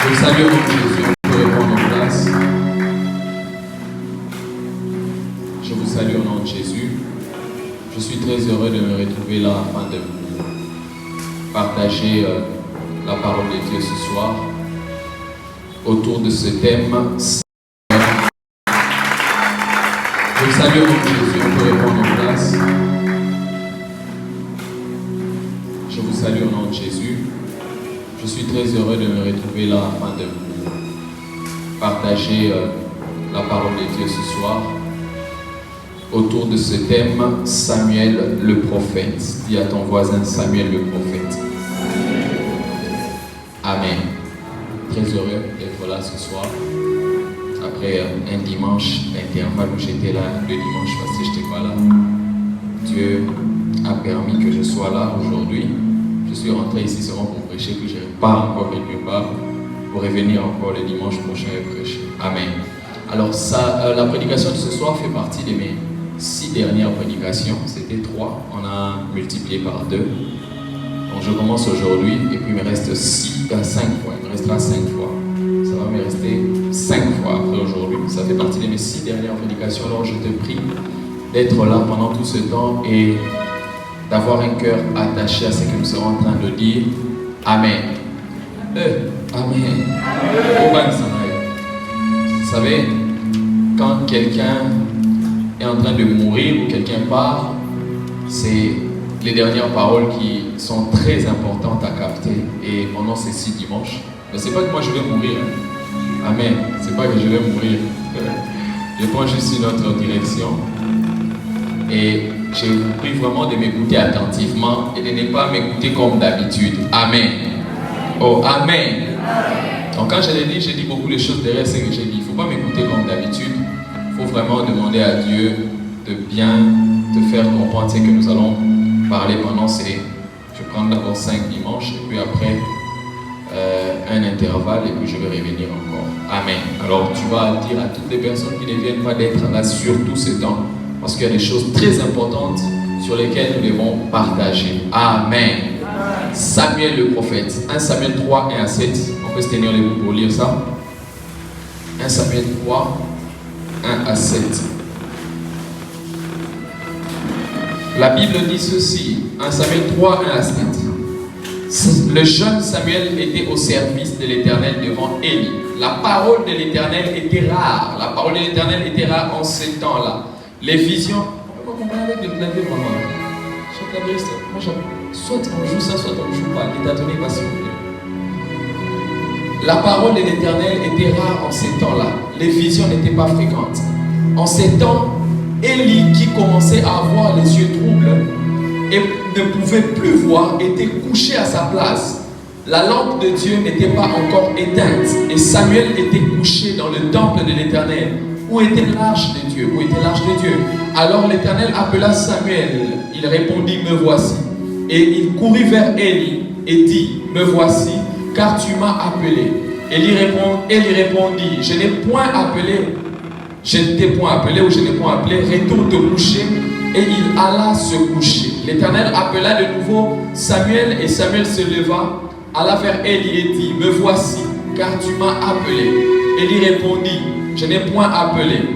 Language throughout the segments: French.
Je vous salue au nom de Jésus, on peut répondre en place. Je vous salue au nom de Jésus. Je suis très heureux de me retrouver là afin de vous partager la parole de Dieu ce soir autour de ce thème. Je vous salue au nom de Jésus, on peut répondre en place. Je vous salue au nom de Jésus. Je suis très heureux de me retrouver là afin de vous partager la parole de Dieu ce soir autour de ce thème, Samuel le prophète. Dis à ton voisin, Samuel le prophète. Amen. Très heureux d'être là ce soir. Après un dimanche intervalle où j'étais là le dimanche parce que je n'étais pas là. Dieu a permis que je sois là aujourd'hui. Je suis rentré ici seulement pour prêcher, que je repars encore quelque part pour revenir encore le dimanche prochain et prêcher. Amen. Alors la prédication de ce soir fait partie de mes 6 dernières prédications. C'était 3, on a multiplié par 2. Donc je commence aujourd'hui et puis il me reste 5 fois. Il me restera 5 fois. Ça va me rester 5 fois après aujourd'hui. Ça fait partie de mes 6 dernières prédications. Alors je te prie d'être là pendant tout ce temps et d'avoir un cœur attaché à ce que nous serons en train de dire. Amen. Amen. Vous savez, quand quelqu'un est en train de mourir ou quelqu'un part, c'est les dernières paroles qui sont très importantes à capter. Et pendant ces 6 dimanches, mais c'est pas que moi je vais mourir. Amen. C'est pas que je vais mourir. Je prends juste une autre direction. Et je vous prie vraiment de m'écouter attentivement et de ne pas m'écouter comme d'habitude. Amen. Oh, Amen. Donc quand je l'ai dit, j'ai dit beaucoup de choses derrière ce que j'ai dit. Il ne faut pas m'écouter comme d'habitude. Il faut vraiment demander à Dieu de bien te faire comprendre ce que nous allons parler pendant ces... Je vais prendre d'abord 5 dimanches et puis après un intervalle et puis je vais revenir encore. Amen. Alors tu vas dire à toutes les personnes qui ne viennent pas d'être là sur tout ce temps, parce qu'il y a des choses très importantes sur lesquelles nous devons partager. Amen. Samuel le prophète. 1 Samuel 3, 1 à 7. On peut se tenir les bouts pour lire ça. 1 Samuel 3, 1 à 7. La Bible dit ceci. 1 Samuel 3, 1 à 7. Le jeune Samuel était au service de l'Éternel devant Élie. La parole de l'Éternel était rare. La parole de l'Éternel était rare en ces temps-là. Les visions, on peut comparer avec le clavier vraiment. Sur le clavier, moi soit on joue ça, soit on ne joue pas. L'état-donné va s'il vous plaît. La parole de l'Éternel était rare en ces temps-là. Les visions n'étaient pas fréquentes. En ces temps, Élie, qui commençait à avoir les yeux troubles et ne pouvait plus voir, était couché à sa place. La lampe de Dieu n'était pas encore éteinte et Samuel était couché dans le temple de l'Éternel. Où était l'arche de Dieu? Où était l'arche de Dieu? Alors l'Éternel appela Samuel. Il répondit, me voici. Et il courut vers Élie et dit, me voici, car tu m'as appelé. Élie répondit, je n'ai point appelé. Je ne t'ai point appelé ou je n'ai point appelé. Retourne te coucher. Et il alla se coucher. L'Éternel appela de nouveau Samuel et Samuel se leva, alla vers Élie et dit, me voici, car tu m'as appelé. Élie répondit, je n'ai point appelé.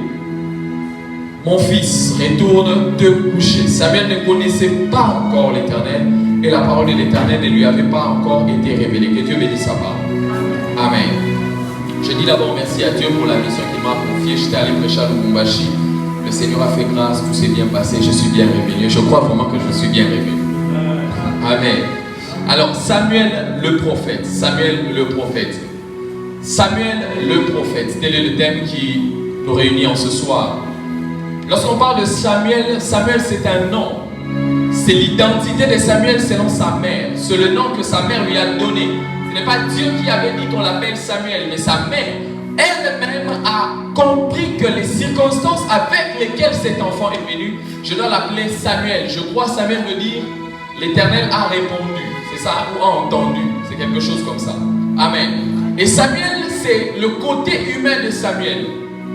Mon fils, retourne te coucher. Samuel ne connaissait pas encore l'Éternel et la parole de l'Éternel ne lui avait pas encore été révélée. Que Dieu bénisse sa parole. Amen. Je dis d'abord merci à Dieu pour la mission qu'il m'a confiée. J'étais allé prêcher à Lubumbashi. Le Seigneur a fait grâce, tout s'est bien passé. Je suis bien révélé. Je crois vraiment que je suis bien révélé. Amen. Alors Samuel le prophète. Samuel le prophète. Samuel le prophète, tel est le thème qui nous réunit en ce soir. Lorsqu'on parle de Samuel, Samuel c'est un nom. C'est l'identité de Samuel selon sa mère. C'est le nom que sa mère lui a donné. Ce n'est pas Dieu qui avait dit qu'on l'appelle Samuel, mais sa mère elle-même a compris que les circonstances avec lesquelles cet enfant est venu, je dois l'appeler Samuel. Je crois Samuel veut dire l'Éternel a répondu. C'est ça, ou a entendu. C'est quelque chose comme ça. Amen. Et Samuel, c'est le côté humain de Samuel,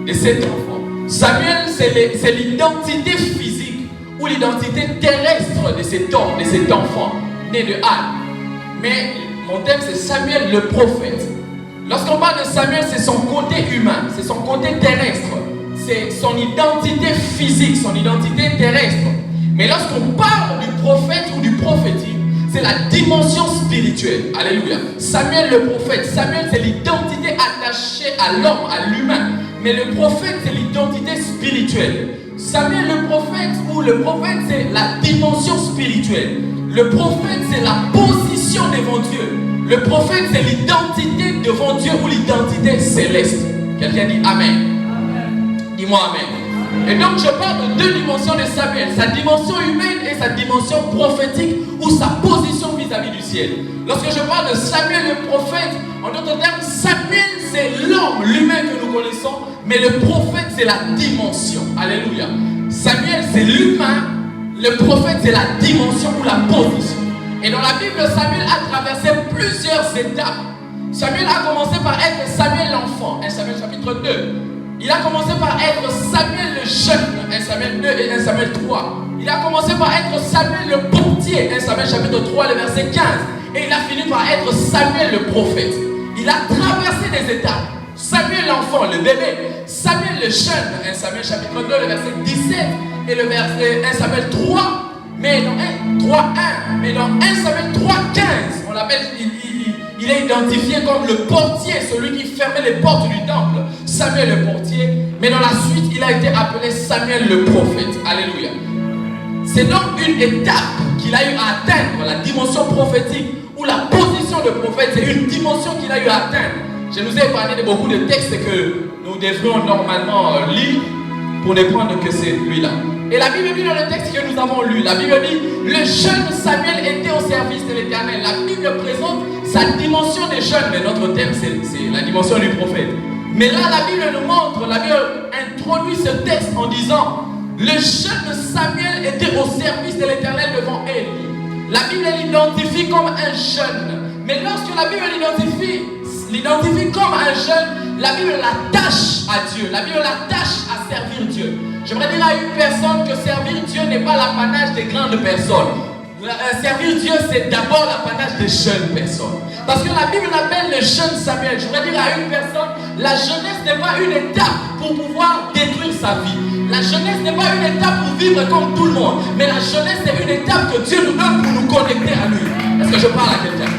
de cet enfant. Samuel, c'est l'identité physique ou l'identité terrestre de cet homme, de cet enfant, né de Anne. Mais mon thème, c'est Samuel le prophète. Lorsqu'on parle de Samuel, c'est son côté humain, c'est son côté terrestre, c'est son identité physique, son identité terrestre. Mais lorsqu'on parle du prophète ou du prophétique, c'est la dimension spirituelle. Alléluia. Samuel le prophète, Samuel c'est l'identité attachée à l'homme, à l'humain. Mais le prophète c'est l'identité spirituelle. Samuel le prophète c'est la dimension spirituelle. Le prophète c'est la position devant Dieu. Le prophète c'est l'identité devant Dieu ou l'identité céleste. Quelqu'un dit Amen. Dis-moi Amen. Et donc je parle de deux dimensions de Samuel, sa dimension humaine et sa dimension prophétique ou sa position vis-à-vis du ciel. Lorsque je parle de Samuel le prophète, en d'autres termes, Samuel c'est l'homme, l'humain que nous connaissons, mais le prophète c'est la dimension. Alléluia. Samuel c'est l'humain, le prophète c'est la dimension ou la position. Et dans la Bible, Samuel a traversé plusieurs étapes. Samuel a commencé par être Samuel l'enfant, 1 Samuel chapitre 2. Il a commencé par être Samuel le jeune, 1 Samuel 2 et 1 Samuel 3. Il a commencé par être Samuel le portier, 1 Samuel chapitre 3, le verset 15. Et il a fini par être Samuel le prophète. Il a traversé des étapes. Samuel l'enfant, le bébé. Samuel le jeune, 1 Samuel chapitre 2, le verset 17. Et le verset 1 Samuel 3. Mais dans 3.1, mais dans 1 Samuel 3.15, on l'appelle, il est identifié comme le portier, celui qui fermait les portes du temple. Samuel le portier, mais dans la suite, il a été appelé Samuel le prophète. Alléluia. C'est donc une étape qu'il a eu à atteindre, la dimension prophétique, ou la position de prophète, c'est une dimension qu'il a eu à atteindre. Je nous ai parlé de beaucoup de textes que nous devrions normalement lire pour ne prendre que celui-là. Et la Bible dit dans le texte que nous avons lu, la Bible dit, le jeune Samuel était au service de l'Éternel. La Bible présente sa dimension des jeunes, mais notre thème c'est la dimension du prophète. Mais là la Bible nous montre, la Bible introduit ce texte en disant, le jeune Samuel était au service de l'Éternel devant Élie. La Bible l'identifie comme un jeune. Mais lorsque la Bible l'identifie comme un jeune, la Bible l'attache à Dieu. La Bible l'attache à servir Dieu. J'aimerais dire à une personne que servir Dieu n'est pas l'apanage des grandes personnes. Servir Dieu, c'est d'abord l'apanage des jeunes personnes. Parce que la Bible appelle le jeune Samuel. Je voudrais dire à une personne, la jeunesse n'est pas une étape pour pouvoir détruire sa vie. La jeunesse n'est pas une étape pour vivre comme tout le monde. Mais la jeunesse, c'est une étape que Dieu nous donne pour nous connecter à lui. Est-ce que je parle à quelqu'un?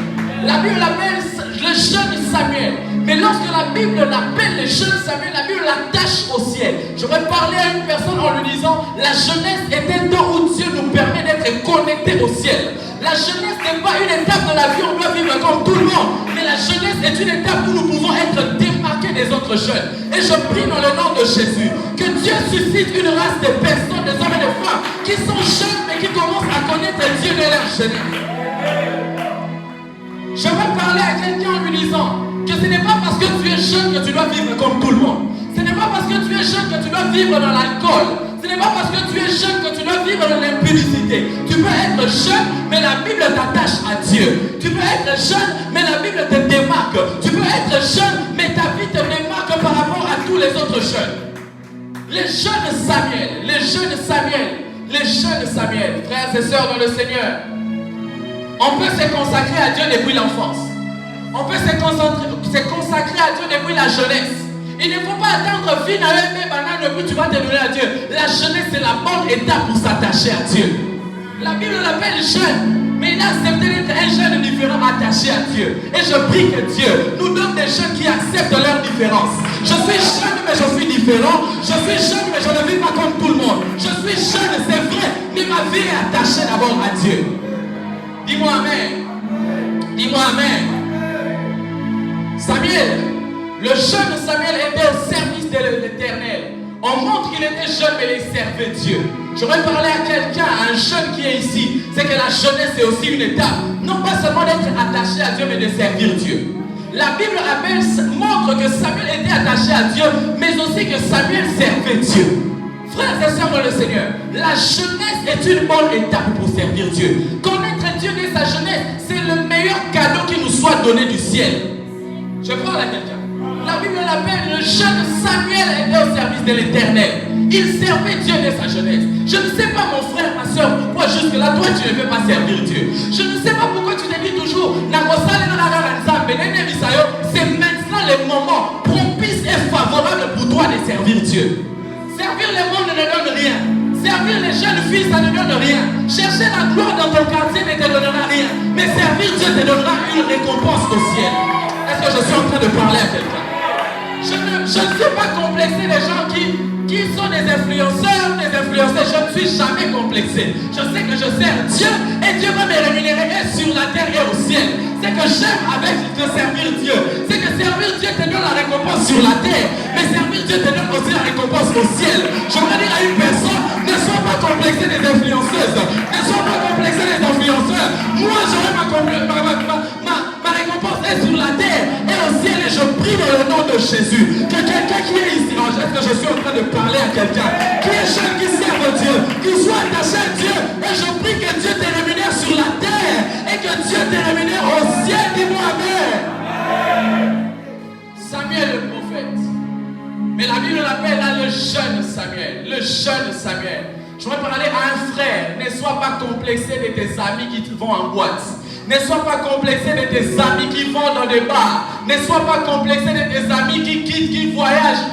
La Bible appelle le jeune Samuel. Mais lorsque la Bible l'appelle le jeune Samuel, la Bible l'attache au ciel. Je vais parler à une personne en lui disant, la jeunesse est un temps où Dieu nous permet d'être connectés au ciel. La jeunesse n'est pas une étape de la vie où on doit vivre comme tout le monde. Mais la jeunesse est une étape où nous pouvons être démarqués des autres jeunes. Et je prie dans le nom de Jésus que Dieu suscite une race de personnes, des hommes et des femmes qui sont jeunes mais qui commencent à connaître Dieu de leur jeunesse. Je vais parler à quelqu'un en lui disant que ce n'est pas parce que tu es jeune que tu dois vivre comme tout le monde. Ce n'est pas parce que tu es jeune que tu dois vivre dans l'alcool. Ce n'est pas parce que tu es jeune que tu dois vivre dans l'impudicité. Tu peux être jeune, mais la Bible t'attache à Dieu. Tu peux être jeune, mais la Bible te démarque. Tu peux être jeune, mais ta vie te démarque par rapport à tous les autres jeunes. Les jeunes Samuel, les jeunes Samuel, les jeunes Samuel, frères et sœurs dans le Seigneur, on peut se consacrer à Dieu depuis l'enfance. On peut se consacrer à Dieu depuis la jeunesse. Il ne faut pas attendre fin à un banane et puis tu vas te donner à Dieu. La jeunesse c'est la bonne étape pour s'attacher à Dieu. La Bible l'appelle jeune, mais il a accepté d'être un jeune différent attaché à Dieu. Et je prie que Dieu nous donne des jeunes qui acceptent leur différence. Je suis jeune mais je suis différent. Je suis jeune mais je ne vis pas comme tout le monde. Je suis jeune c'est vrai, mais ma vie est attachée d'abord à Dieu. Dis-moi Amen. Dis-moi Amen. Samuel, le jeune Samuel était au service de l'Éternel. On montre qu'il était jeune mais il servait Dieu. J'aurais parlé à quelqu'un, à un jeune qui est ici. C'est que la jeunesse est aussi une étape. Non pas seulement d'être attaché à Dieu mais de servir Dieu. La Bible montre que Samuel était attaché à Dieu, mais aussi que Samuel servait Dieu. Frères et sœurs dans le Seigneur, la jeunesse est une bonne étape pour servir Dieu. Connaître Dieu dès sa jeunesse, c'est le meilleur cadeau qui nous soit donné du ciel. Je parle à quelqu'un. La Bible l'appelle le jeune Samuel était au service de l'Éternel. Il servait Dieu dès sa jeunesse. Je ne sais pas mon frère, ma soeur, pourquoi jusque-là toi tu ne veux pas servir Dieu. Je ne sais pas pourquoi tu te dis toujours c'est maintenant le servir Dieu. Servir le monde ne donne rien. Servir les jeunes filles, ça ne donne rien. Chercher la gloire dans ton quartier ne te donnera rien. Mais servir Dieu te donnera une récompense au ciel. Est-ce que je suis en train de parler à quelqu'un? Je ne suis pas complexé des gens qui sont des influenceurs, des influenceurs. Je ne suis jamais complexé. Je sais que je sers Dieu et Dieu va me rémunérer et sur la terre et au ciel. C'est que j'aime avec de servir Dieu. C'est que servir Dieu te donne la récompense sur la terre. Mais servir Dieu te donne aussi la récompense au ciel. J'aimerais dire à une personne, ne sois pas complexé des influenceuses. Ne sois pas complexé des influenceurs. Moi, j'aurai ma récompense est sur la terre et au ciel et je prie dans le nom de Jésus. Que quelqu'un qui est ici, est-ce que je suis en train de parler à quelqu'un qui est jeune, qui serve Dieu, qui soit attaché à Dieu et je prie que Dieu te rémunère sur la terre et que Dieu te rémunère au ciel. Dis-moi Amen. Samuel le prophète. Mais la Bible l'appelle là le jeune Samuel. Le jeune Samuel. Je vais parler à un frère. Ne sois pas complexé de tes amis qui vont en boîte. Ne sois pas complexé de tes amis qui vont dans des bars. Ne sois pas complexé de tes amis qui quittent, qui voyagent.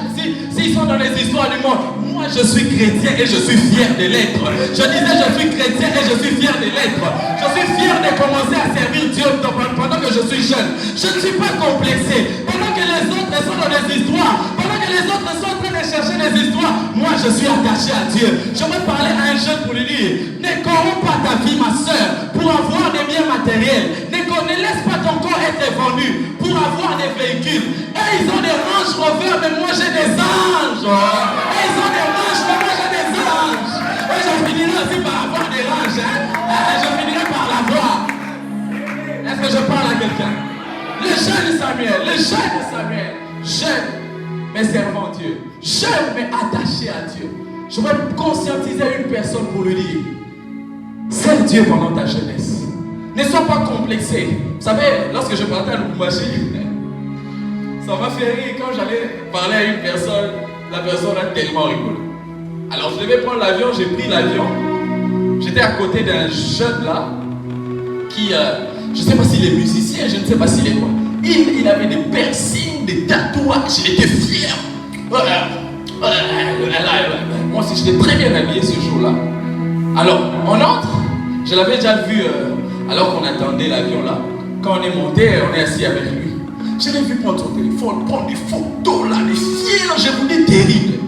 S'ils sont dans les histoires du monde. Moi, je suis chrétien et je suis fier de l'être. Je disais, je suis chrétien et je suis fier de l'être. Je suis fier de commencer à servir Dieu pendant que je suis jeune. Je ne suis pas complexé. Pendant que les autres sont dans des histoires, pendant que les autres sont en train de chercher des histoires, moi, je suis attaché à Dieu. Je vais parler à un jeune pour lui dire, ne corromps pas ta vie, ma soeur, pour avoir des biens matériels. Ne laisse pas ton corps être vendu pour avoir des véhicules. Et ils ont des Range Rover, mais moi j'ai des anges. Et ils ont des Range, mais moi j'ai des anges. Et je finirai aussi par avoir des ranges. Et je finirai par l'avoir. Est-ce que je parle à quelqu'un? Le jeune Samuel, jeune mais servant Dieu, jeune mais attaché à Dieu. Je vais conscientiser une personne pour lui dire, sers Dieu pendant ta jeunesse. Ne sois pas complexé. Vous savez, lorsque je partais à Lubumbashi, ça m'a fait rire quand j'allais parler à une personne, la personne a tellement rigolé. Alors je devais prendre l'avion, j'ai pris l'avion. J'étais à côté d'un jeune là, qui, je ne sais pas s'il est musicien, je ne sais pas s'il est quoi. Il avait des piercings, des tatouages, il était fier. Moi aussi, j'étais très bien habillé ce jour-là. Alors, on entre, je l'avais déjà vu, alors qu'on attendait l'avion là. Quand on est monté, on est assis avec lui. Je l'ai vu prendre son téléphone, prendre des photos là, des fiers, je vous dis terrible.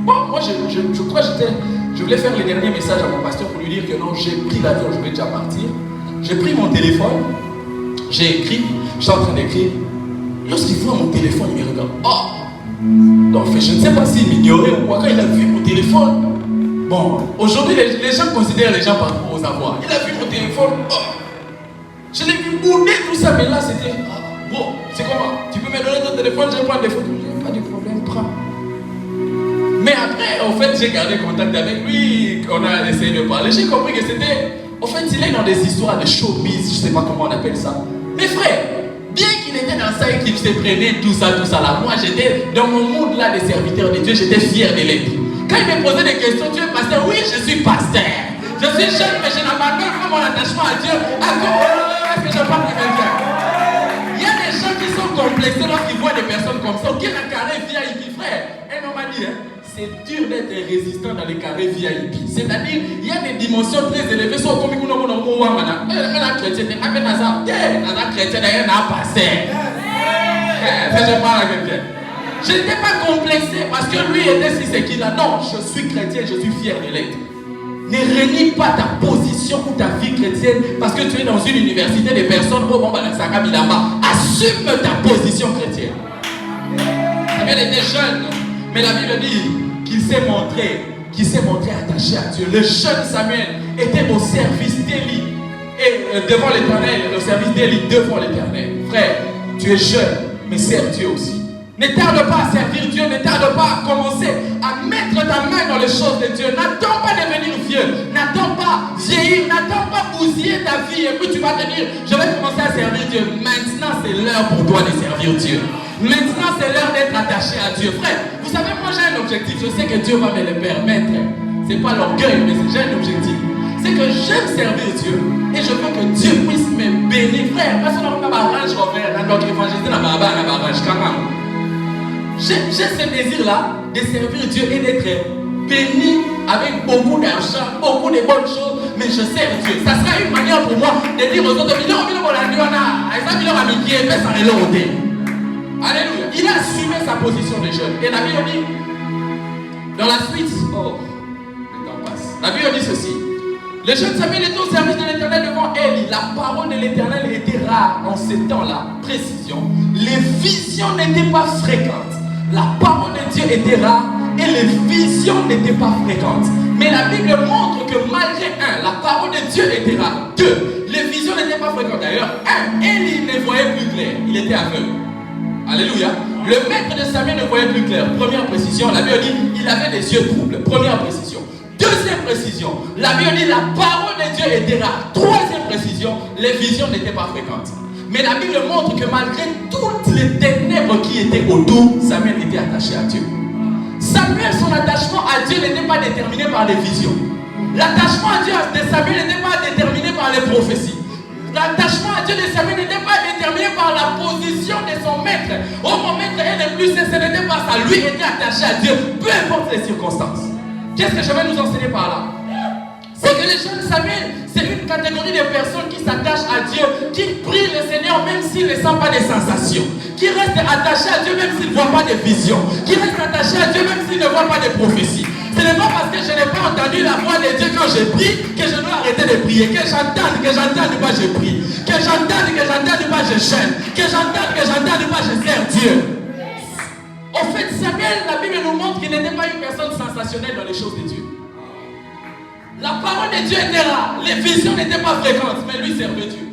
Bon, moi, je crois que je voulais faire les derniers messages à mon pasteur pour lui dire que non, j'ai pris l'avion, je vais déjà partir. J'ai pris mon téléphone, j'ai écrit, je suis en train d'écrire. Lorsqu'il voit mon téléphone, il me regarde. Oh! Donc, je ne sais pas s'il m'ignorait ou quoi, quand il a vu mon téléphone. Bon, aujourd'hui, les gens considèrent les gens par rapport aux avoirs. Il a vu mon téléphone. Oh! Je l'ai vu bouder tout ça, mais là, c'était. Oh, bon, c'est comment? Tu peux me donner ton téléphone, je vais prendre des photos. Pas de problème, prends. Mais après, en fait, j'ai gardé contact avec lui, on a essayé de parler. J'ai compris que c'était. En fait, il est dans des histoires de showbiz, je ne sais pas comment on appelle ça. Mais frère, bien qu'il était dans ça et qu'il se prenait tout ça là, moi j'étais dans mon monde là des serviteurs de Dieu, j'étais fier de l'être. Quand il me posait des questions, tu es pasteur? Oui, je suis pasteur. Je suis jeune, mais je n'abandonne pas mon attachement à Dieu. Est-ce que je parle de quelqu'un? Il y a des gens qui sont complexés lorsqu'ils voient des personnes comme ça, qui ont un carré VIP, frère. Et on m'a dit, c'est dur d'être résistant dans les carrés VIP. C'est-à-dire, il y a des dimensions très élevées. Soit comme nous avons chrétien, je parle à quelqu'un. Je n'étais pas complexé parce que lui était si c'est qu'il a. Non, je suis chrétien, je suis fier de l'être. Ne renie pas ta position ou ta vie chrétienne parce que tu es dans une université de personnes. Oh, bon, assume ta position chrétienne. Elle était jeune, mais la Bible dit qu'il s'est montré attaché à Dieu. Le jeune Samuel était au service d'Élie. Et devant l'Éternel, au service d'Élie devant l'Éternel. Frère, tu es jeune, mais sers Dieu aussi. Ne tarde pas à servir Dieu, ne tarde pas à commencer à mettre ta main dans les choses de Dieu. N'attends pas de devenir vieux, n'attends pas vieillir, n'attends pas bousiller ta vie et puis tu vas te dire, je vais commencer à servir Dieu. Maintenant, c'est l'heure pour toi de servir Dieu. Maintenant, c'est l'heure d'être attaché à Dieu. Frère, vous savez, moi j'ai un objectif, je sais que Dieu va me le permettre. C'est pas l'orgueil, mais j'ai un objectif. C'est que j'aime servir Dieu et je veux que Dieu puisse me bénir. Frère, parce qu'on a un Range Rover, donc évangéliser dans ma barrage, j'ai ce désir-là de servir Dieu et d'être béni avec beaucoup d'argent, beaucoup de bonnes choses, mais je sers Dieu. Ça sera une manière pour moi de dire aux autres, alléluia. Il a assumé sa position de jeune. Et la Bible dit, dans la suite, oh, le temps passe. La Bible dit ceci. Le jeune Samuel était au service de l'Éternel devant Élie. La parole de l'Éternel était rare en ces temps-là. Précision. Les visions n'étaient pas fréquentes. La parole de Dieu était rare et les visions n'étaient pas fréquentes. Mais la Bible montre que malgré la parole de Dieu était rare. 2, les visions n'étaient pas fréquentes. D'ailleurs, Élie ne voyait plus clair. Il était aveugle. Alléluia. Le maître de Samuel ne voyait plus clair. Première précision, la Bible dit il avait des yeux troubles. Première précision. Deuxième précision, la Bible dit la parole de Dieu était rare. Troisième précision, les visions n'étaient pas fréquentes. Mais la Bible montre que malgré toutes les ténèbres qui étaient autour, Samuel était attaché à Dieu. Samuel, son attachement à Dieu n'était pas déterminé par les visions. L'attachement à Dieu de Samuel n'était pas déterminé par les prophéties. L'attachement à Dieu de Samuel n'était pas déterminé par la position de son maître. Au moment où il n'est plus, ce n'était pas ça. Lui était attaché à Dieu, peu importe les circonstances. Qu'est-ce que je vais nous enseigner par là? C'est que les jeunes Samuel, c'est une catégorie de personnes qui s'attachent à Dieu, qui prient le Seigneur même s'ils ne sentent pas des sensations, qui restent attachés à Dieu même s'ils ne voient pas de visions, qui restent attachés à Dieu même s'ils ne voient pas de prophéties. Ce n'est pas parce que je n'ai pas entendu la voix de Dieu quand je prie que je dois arrêter de prier. Que j'entende pas, je prie. Que j'entende pas, je chaîne. Que j'entende pas, je sers Dieu. Au fait, Samuel, la Bible nous montre qu'il n'était pas une personne sensationnelle dans les choses de Dieu. La parole de Dieu était rare, les visions n'étaient pas fréquentes, mais lui servait Dieu.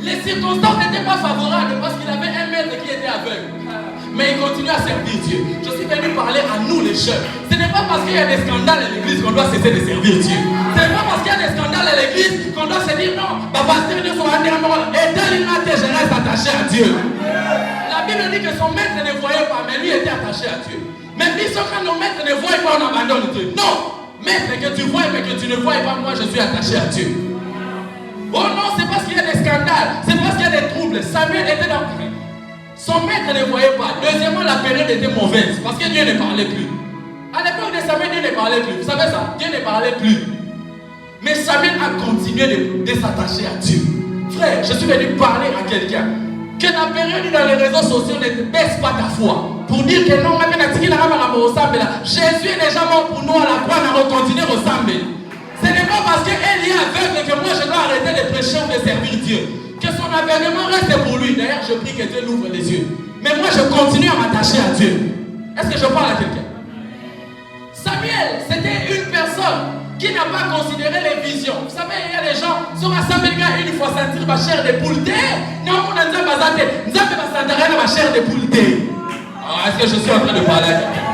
Les circonstances n'étaient pas favorables parce qu'il avait un maître qui était aveugle. Mais il continue à servir Dieu. Je suis venu parler à nous les jeunes. Ce n'est pas parce qu'il y a des scandales à l'église qu'on doit cesser de servir Dieu. Ce n'est pas parce qu'il y a des scandales à l'église qu'on doit se dire non, pasteur Dieu soit et tel je reste attaché à Dieu. La Bible dit que son maître ne voyait pas, mais lui était attaché à Dieu. Mais puis quand nos maîtres ne voient pas, on abandonne Dieu. Non! Maître, que tu vois mais que tu ne vois pas, moi je suis attaché à Dieu. Oh non, c'est parce qu'il y a des scandales, c'est parce qu'il y a des troubles. Samuel était dans... Son maître ne voyait pas. Deuxièmement, la période était mauvaise parce que Dieu ne parlait plus. À l'époque de Samuel, Dieu ne parlait plus. Vous savez ça? Dieu ne parlait plus. Mais Samuel a continué de s'attacher à Dieu. Frère, je suis venu parler à quelqu'un. Que la période dans les réseaux sociaux ne te baisse pas ta foi. Pour dire que non, Jésus est déjà mort pour nous à la croix, on va continuer à ressembler. Ce n'est pas parce qu'elle est aveugle que moi je dois arrêter de prêcher ou de servir Dieu. Que son aveuglement reste pour lui. D'ailleurs, je prie que Dieu l'ouvre les yeux. Mais moi je continue à m'attacher à Dieu. Est-ce que je parle à quelqu'un? Samuel, c'était une personne qui n'a pas considéré les visions. Vous savez, il y a des gens qui sont rassemblés une fois sentir ma chair de poule. Non, on a dit ma chair de poule. Est-ce que je suis en train de parler à quelqu'un?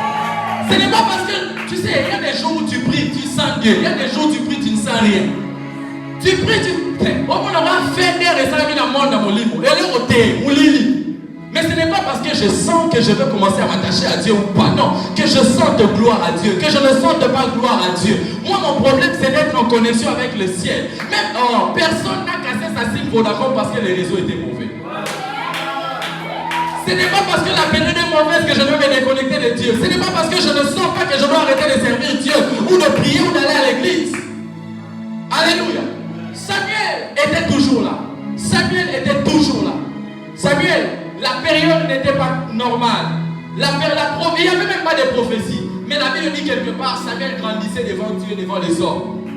Ce n'est pas parce que, tu sais, il y a des jours où tu pries, tu sens Dieu. Il y a des jours où tu pries, tu ne sens rien. Tu pries, on aura fait des récits dans le monde dans mon livre. Elle est au thé, mon lit. Mais ce n'est pas parce que je sens que je vais commencer à m'attacher à Dieu ou pas. Non, que je sente gloire à Dieu, que je ne sente pas gloire à Dieu. Moi, mon problème, c'est d'être en connexion avec le ciel. Même personne n'a cassé sa SIM Vodacom parce que les réseaux étaient mauvais. Ce n'est pas parce que la période est mauvaise que je dois me déconnecter de Dieu. Ce n'est pas parce que je ne sens pas que je dois arrêter de servir Dieu ou de prier ou d'aller à l'église. Alléluia. Samuel était toujours là. Samuel était toujours là. Samuel, la période n'était pas normale. Il n'y avait même pas de prophétie. Mais la Bible dit quelque part, Samuel grandissait devant Dieu, devant les hommes.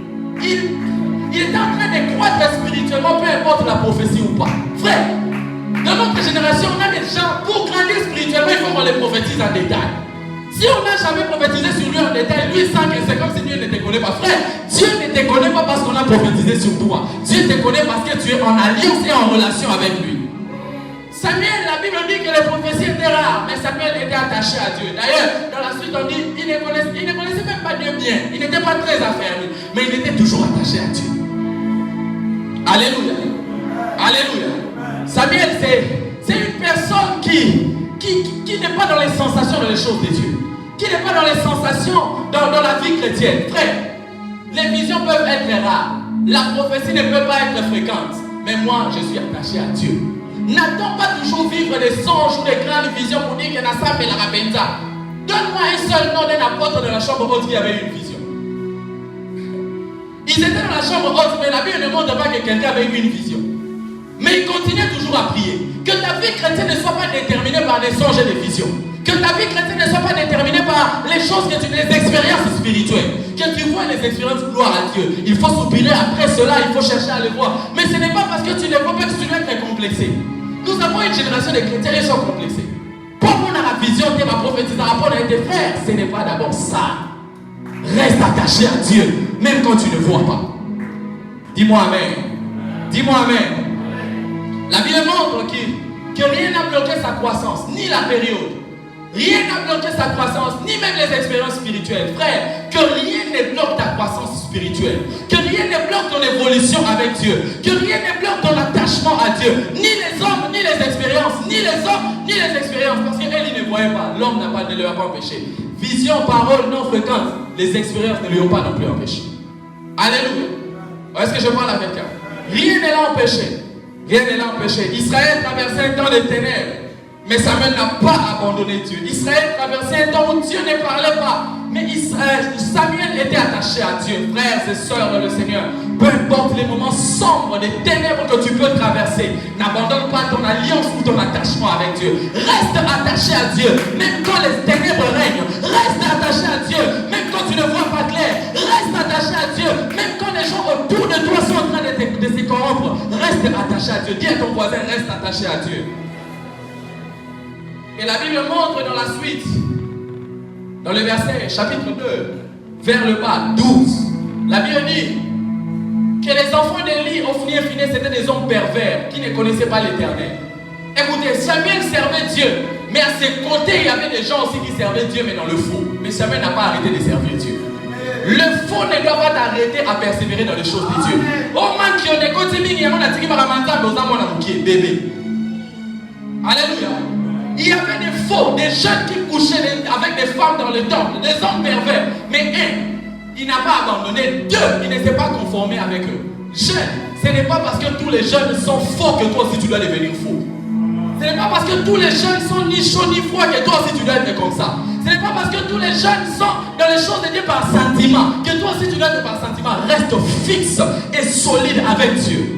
Il était en train de croître spirituellement, peu importe la prophétie ou pas. Frère, dans notre génération, on a des gens, pour grandir spirituellement, il faut qu'on les prophétise en détail. Si on n'a jamais prophétisé sur lui en détail, lui sent que c'est comme si Dieu ne te connaît pas. Frère, Dieu ne te connaît pas parce qu'on a prophétisé sur toi. Dieu te connaît parce que tu es en alliance et en relation avec lui. Samuel, la Bible dit que les prophéties étaient rares, mais Samuel était attaché à Dieu. D'ailleurs, dans la suite, on dit qu'il ne connaissait même pas Dieu bien. Il n'était pas très affermi, mais il était toujours attaché à Dieu. Alléluia. Alléluia. Samuel, c'est une personne qui n'est pas dans les sensations, dans les choses de Dieu. Qui n'est pas dans les sensations, dans la vie chrétienne. Frère, les visions peuvent être rares. La prophétie ne peut pas être fréquente. Mais moi, je suis attaché à Dieu. N'attends pas toujours vivre des songes ou des grandes visions pour dire que Nassa fait la rabenza. Donne-moi un seul nom d'un apôtre de la chambre haute qui avait une vision. Ils étaient dans la chambre haute, mais la Bible ne montre pas que quelqu'un avait eu une vision. Mais ils continuaient toujours à prier. Que ta vie chrétienne ne soit pas déterminée par des songes et des visions. Que ta vie chrétienne ne soit pas déterminée par les choses que tu, les expériences spirituelles. Que tu vois les expériences, gloire à Dieu. Il faut soupirer après cela, il faut chercher à les voir. Mais ce n'est pas parce que tu les vois que tu dois être complexé. Nous avons une génération de chrétiens, ils sont complexés. Pourquoi on a la vision de ma prophétie à rapport à tes frères? Ce n'est pas d'abord ça. Reste attaché à Dieu, même quand tu ne vois pas. Dis-moi Amen. Dis-moi Amen. La Bible montre que rien n'a bloqué sa croissance, ni la période. Rien n'a bloqué sa croissance, ni même les expériences spirituelles. Frère, que rien ne bloque ta croissance spirituelle. Que rien ne bloque ton évolution avec Dieu. Que rien ne bloque ton attachement à Dieu. Ni les hommes, ni les expériences. Ni les hommes, ni les expériences. Parce qu'elle, il ne voyait pas. L'homme ne lui a pas empêché. Vision, parole non fréquente. Les expériences ne lui ont pas non plus empêché. Alléluia. Est-ce que je parle à quelqu'un? Rien ne l'a empêché. Rien ne l'a empêché. Israël traversait un temps de ténèbres. Mais Samuel n'a pas abandonné Dieu. Israël traversait un temps où Dieu ne parlait pas. Mais Samuel était attaché à Dieu. Frères et sœurs dans le Seigneur, peu importe les moments sombres, des ténèbres que tu peux traverser, n'abandonne pas ton alliance ou ton attachement avec Dieu. Reste attaché à Dieu, même quand les ténèbres règnent. Reste attaché à Dieu, même quand tu ne vois pas clair. Reste attaché à Dieu, même quand les gens autour de toi sont en train de se corrompre. Reste attaché à Dieu. Dis à ton voisin, reste attaché à Dieu. Et la Bible montre dans la suite, dans le verset chapitre 2, vers le bas, 12, la Bible dit que les enfants d'Élie, Ophni et Phinéas, c'était des hommes pervers qui ne connaissaient pas l'Éternel. Écoutez, Samuel servait Dieu, mais à ses côtés, il y avait des gens aussi qui servaient Dieu, mais dans le faux. Mais Samuel n'a pas arrêté de servir Dieu. Le faux ne doit pas t'arrêter à persévérer dans les choses de Dieu. Oh man, qui on est côté, il y a un bébé. Alléluia. Il y avait des faux, des jeunes qui couchaient avec des femmes dans le temple, des hommes pervers. Mais un, il n'a pas abandonné. Deux, il ne s'est pas conformé avec eux. Jeunes, ce n'est pas parce que tous les jeunes sont faux que toi aussi tu dois devenir faux. Ce n'est pas parce que tous les jeunes sont ni chauds ni froids que toi aussi tu dois être comme ça. Ce n'est pas parce que tous les jeunes sont dans les choses de Dieu par sentiment que toi aussi tu dois être par sentiment. Reste fixe et solide avec Dieu.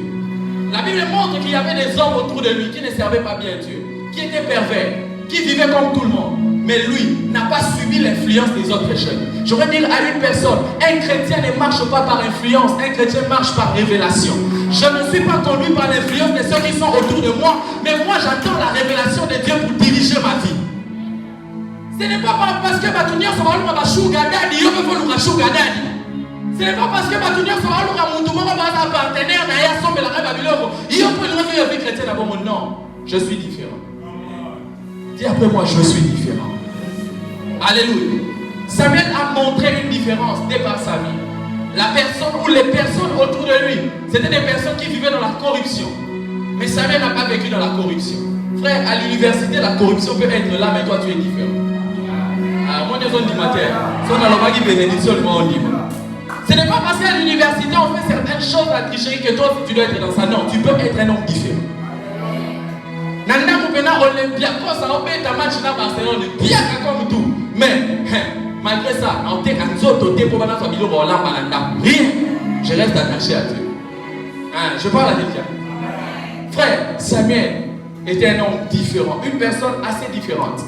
La Bible montre qu'il y avait des hommes autour de lui qui ne servaient pas bien Dieu, qui était pervers, qui vivait comme tout le monde. Mais lui n'a pas subi l'influence des autres jeunes. Je veux dire à une personne, un chrétien ne marche pas par influence, un chrétien marche par révélation. Je ne suis pas conduit par l'influence de ceux qui sont autour de moi, mais moi j'attends la révélation de Dieu pour diriger ma vie. Ce n'est pas parce que Batunia Savalou va sugar daddy, il faut le sugar daddy. Ce n'est pas parce que Batunia Savalou va mon tour, va partenaire, n'a pas la Babylone, il faut le réveiller avec chrétien à mon nom. Je suis différent. Dis après moi, je suis différent. Alléluia. Samuel a montré une différence dès par sa vie. La personne ou les personnes autour de lui, c'était des personnes qui vivaient dans la corruption. Mais Samuel n'a pas vécu dans la corruption. Frère, à l'université, la corruption peut être là, mais toi tu es différent. Moi, je suis bénédiction. Ce n'est pas parce qu'à l'université, on fait certaines choses à tricherie que toi tu dois être dans ça. Non, tu peux être un homme différent. Nanda Moupena Olympiakos a opéré ta match dans Barcelone, bien comme tout. Mais malgré ça, on t'a un autre côté pour maintenant faire rien. Je reste attaché à Dieu. Je parle à quelqu'un. Frère, Samuel était un homme différent, une personne assez différente.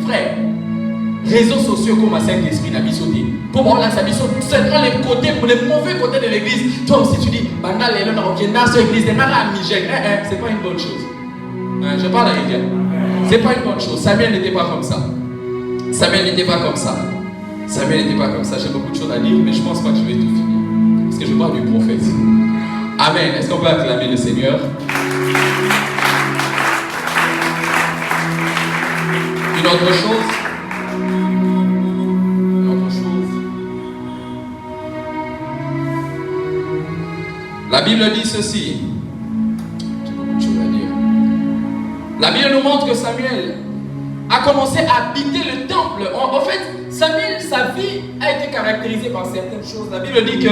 Frère, réseaux sociaux comme un Saint-Esprit n'a bisoté. Pour voir là, ça bisote seulement les côtés, pour les mauvais côtés de l'église. Toi aussi, tu dis, c'est pas une bonne chose. Je parle à quelqu'un. C'est pas une bonne chose. Samuel n'était pas comme ça. Samuel n'était pas comme ça. Samuel n'était pas comme ça. J'ai beaucoup de choses à dire, mais je pense pas que je vais tout finir. Parce que je parle du prophète. Amen. Est-ce qu'on peut acclamer le Seigneur? Une autre chose. La Bible dit ceci. J'ai beaucoup de choses à dire. La Bible nous montre que Samuel a commencé à habiter le temple. En fait, Samuel, sa vie a été caractérisée par certaines choses. La Bible dit que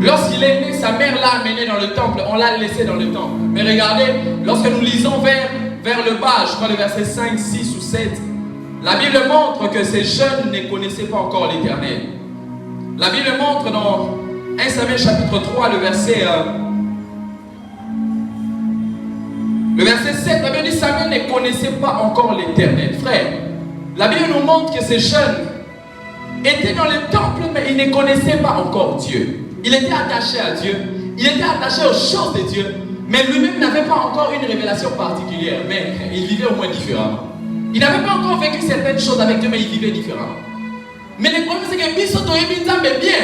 lorsqu'il est né, sa mère l'a amené dans le temple. On l'a laissé dans le temple. Mais regardez, lorsque nous lisons vers le bas, je crois le verset 5, 6 ou 7, la Bible montre que ces jeunes ne connaissaient pas encore l'Éternel. La Bible montre dans 1 Samuel chapitre 3, le verset 7, la Bible dit Samuel ne connaissait pas encore l'Éternel. Frère, la Bible nous montre que ces jeunes étaient dans le temple, mais ils ne connaissaient pas encore Dieu. Il était attaché à Dieu, il était attaché aux choses de Dieu, mais lui-même n'avait pas encore une révélation particulière, mais il vivait au moins différemment. Il n'avait pas encore vécu certaines choses avec Dieu, mais il vivait différemment. Mais le problème, c'est que Biso Toyebinza mais bien,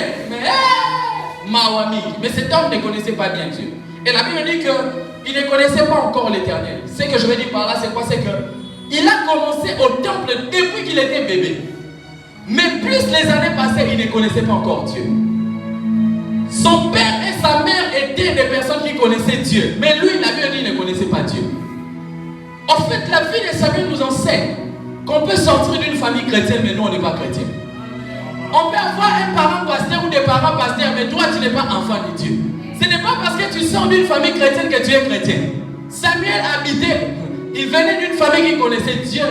mais cet homme ne connaissait pas bien Dieu. Et la Bible dit qu'il ne connaissait pas encore l'Éternel. Ce que je veux dire par là, c'est quoi? C'est qu'il a commencé au temple depuis qu'il était bébé. Mais plus les années passaient, il ne connaissait pas encore Dieu. Son père et sa mère étaient des personnes qui connaissaient Dieu. Mais lui, la Bible dit qu'il ne connaissait pas Dieu. En fait, la vie de Samuel nous enseigne qu'on peut sortir d'une famille chrétienne, mais nous, on n'est pas chrétien. On peut avoir un parent pasteur ou des parents pasteurs, mais toi, tu n'es pas enfant de Dieu. Ce n'est pas parce que tu sors d'une famille chrétienne que tu es chrétien. Samuel habitait, il venait d'une famille qui connaissait Dieu.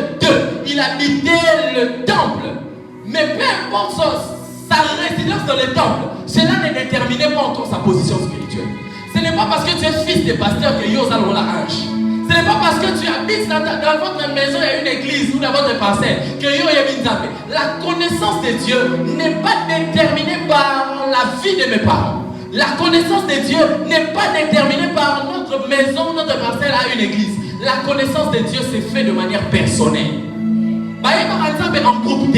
Il habitait le temple. Mais peu importe sa résidence dans le temple, cela ne déterminait pas encore sa position spirituelle. Ce n'est pas parce que tu es fils de pasteur que Yosa la hanche. Ce n'est pas parce que tu habites dans votre maison et une église ou dans votre parcelle que la connaissance de Dieu n'est pas déterminée par la vie de mes parents. La connaissance de Dieu n'est pas déterminée par notre maison, notre parcelle à une église. La connaissance de Dieu s'est faite de manière personnelle. En groupe,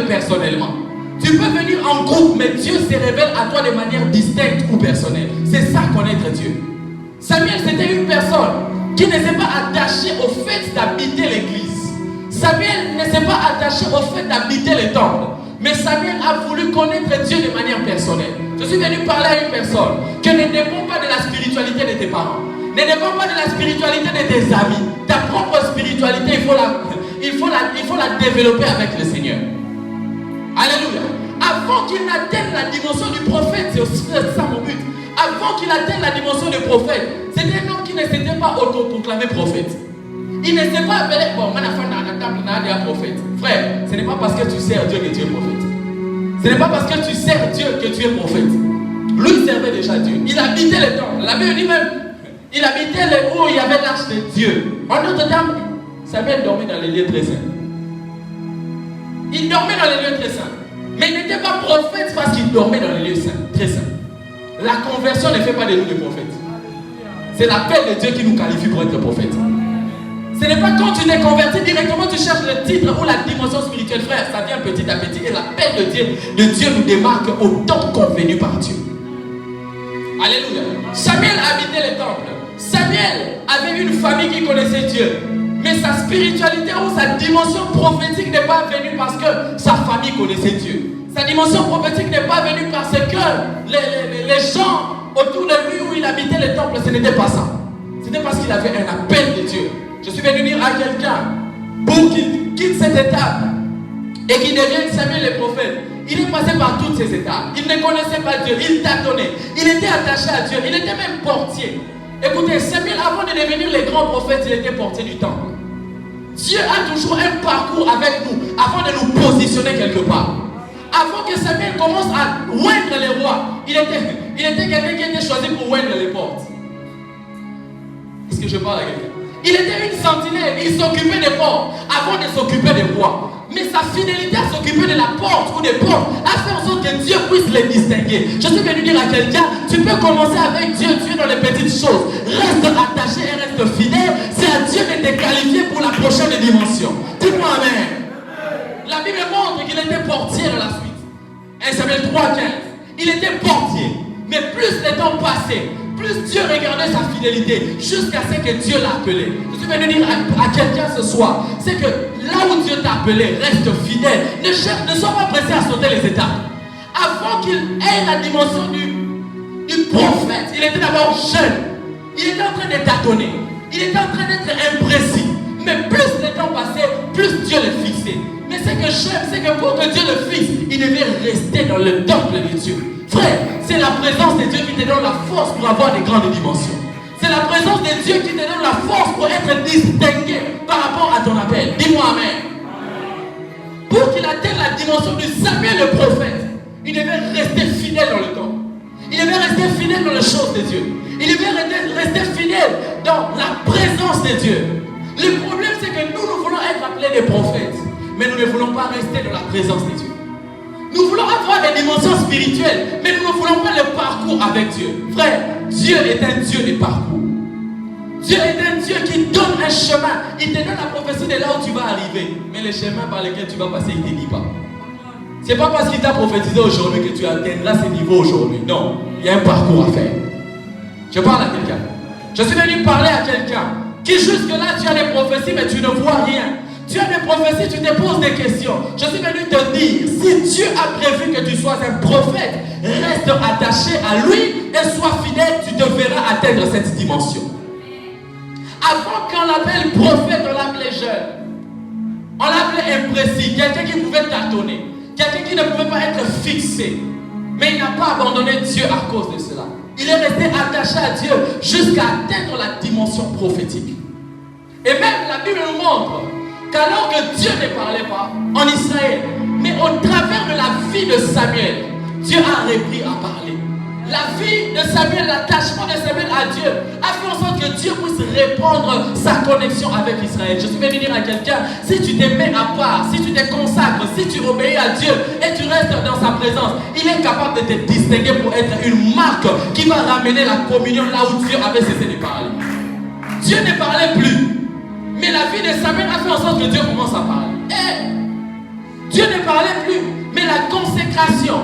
personnellement. Tu peux venir en groupe, mais Dieu se révèle à toi de manière distincte ou personnelle. C'est ça, connaître Dieu. Samuel, c'était une personne qui ne s'est pas attaché au fait d'habiter l'église. Samuel ne s'est pas attaché au fait d'habiter le temple. Mais Samuel a voulu connaître Dieu de manière personnelle. Je suis venu parler à une personne qui ne dépend pas de la spiritualité de tes parents, ne dépend pas de la spiritualité de tes amis. Ta propre spiritualité, il faut la développer avec le Seigneur. Alléluia. Avant qu'il n'atteigne la dimension du prophète, c'est ça mon but. Avant qu'il atteigne la dimension du prophète, c'était un homme qui ne s'était pas autoproclamé prophète. Il ne s'est pas appelé, prophète. Frère, ce n'est pas parce que tu sers Dieu que tu es prophète. Ce n'est pas parce que tu sers Dieu que tu es prophète. Lui, il servait déjà Dieu. Il habitait le temple. La Bible dit même, il habitait où il y avait l'arche de Dieu. En d'autres termes, Samuel dormait dans les lieux très saints. Il dormait dans les lieux très saints. Mais il n'était pas prophète parce qu'il dormait dans les lieux très saints. La conversion ne fait pas de nous des prophètes. C'est l'appel de Dieu qui nous qualifie pour être prophète. Ce n'est pas quand tu t'es converti directement, tu cherches le titre ou la dimension spirituelle, frère. Ça vient petit à petit. Et l'appel de Dieu nous démarque au temps convenu par Dieu. Alléluia. Samuel habitait le temple. Samuel avait une famille qui connaissait Dieu. Mais sa spiritualité ou sa dimension prophétique n'est pas venue parce que sa famille connaissait Dieu. Sa dimension prophétique n'est pas venue parce que les gens autour de lui où il habitait le temple, ce n'était pas ça. C'était parce qu'il avait un appel de Dieu. Je suis venu dire à quelqu'un, pour qu'il quitte cette étape et qu'il devienne Samuel le prophète, il est passé par toutes ces étapes. Il ne connaissait pas Dieu, il tâtonnait, il était attaché à Dieu, il était même portier. Écoutez, Samuel, avant de devenir le grand prophète, il était portier du temple. Dieu a toujours un parcours avec nous avant de nous positionner quelque part. Avant que Samuel commence à oindre les rois, il était quelqu'un qui était choisi pour oindre les portes. Est-ce que je parle à quelqu'un? Il était une sentinelle, il s'occupait des portes avant de s'occuper des rois. Mais sa fidélité à s'occuper de la porte ou des portes a fait en sorte que Dieu puisse les distinguer. Je suis venu dire à quelqu'un, tu peux commencer avec Dieu, tu es dans les petites choses. Reste attaché et reste fidèle. C'est à Dieu de te qualifier pour la prochaine dimension. Dis-moi amen. La Bible montre qu'il était portier dans la suite. 1 Samuel 3,15. Il était portier. Mais plus le temps passait, plus Dieu regardait sa fidélité jusqu'à ce que Dieu l'a appelé. Je suis venu dire à quelqu'un ce soir, c'est que là où Dieu t'a appelé, reste fidèle. Ne sois pas pressé à sauter les étapes. Avant qu'il ait la dimension du prophète, il était d'abord jeune. Il était en train de tâtonner. Il était en train d'être imprécis. Mais plus le temps passait, plus Dieu le fixait. Mais c'est que j'aime, c'est que pour que Dieu le Fils, il devait rester dans le temple de Dieu. Frère, c'est la présence de Dieu qui te donne la force pour avoir des grandes dimensions. C'est la présence de Dieu qui te donne la force pour être distingué par rapport à ton appel. Dis-moi Amen. Pour qu'il atteigne la dimension de Samuel le prophète, il devait rester fidèle dans le temps. Il devait rester fidèle dans les choses de Dieu. Il devait rester fidèle dans la présence de Dieu. Le problème, c'est que nous voulons être appelés des prophètes, mais nous ne voulons pas rester dans la présence de Dieu. Nous voulons avoir des dimensions spirituelles, mais nous ne voulons pas le parcours avec Dieu. Frère, Dieu est un Dieu des parcours. Dieu est un Dieu qui donne un chemin. Il te donne la prophétie de là où tu vas arriver. Mais le chemin par lequel tu vas passer, il ne te dit pas. Ce n'est pas parce qu'il t'a prophétisé aujourd'hui que tu atteindras ce niveau aujourd'hui. Non, il y a un parcours à faire. Je parle à quelqu'un. Je suis venu parler à quelqu'un qui jusque-là, tu as des prophéties, mais tu ne vois rien. Tu as des prophéties, tu te poses des questions. Je suis venu te dire, si Dieu a prévu que tu sois un prophète, reste attaché à lui et sois fidèle, tu te verras atteindre cette dimension. Avant qu'on l'appelle prophète, on l'appelait jeune. On l'appelait imprécis, quelqu'un qui pouvait tâtonner, quelqu'un qui ne pouvait pas être fixé. Mais il n'a pas abandonné Dieu à cause de cela. Il est resté attaché à Dieu jusqu'à atteindre la dimension prophétique. Et même la Bible nous montre qu'alors que Dieu ne parlait pas en Israël, mais au travers de la vie de Samuel, Dieu a repris à parler. La vie de Samuel, l'attachement de Samuel à Dieu a fait en sorte que Dieu puisse répondre sa connexion avec Israël. Je suis venu dire à quelqu'un, si tu te mets à part, si tu te consacres, si tu obéis à Dieu et tu restes dans sa présence, il est capable de te distinguer pour être une marque qui va ramener la communion là où Dieu avait cessé de parler. Dieu ne parlait plus. Mais la vie de Samuel a fait en sorte que Dieu commence à parler. Et Dieu ne parlait plus. Mais la consécration,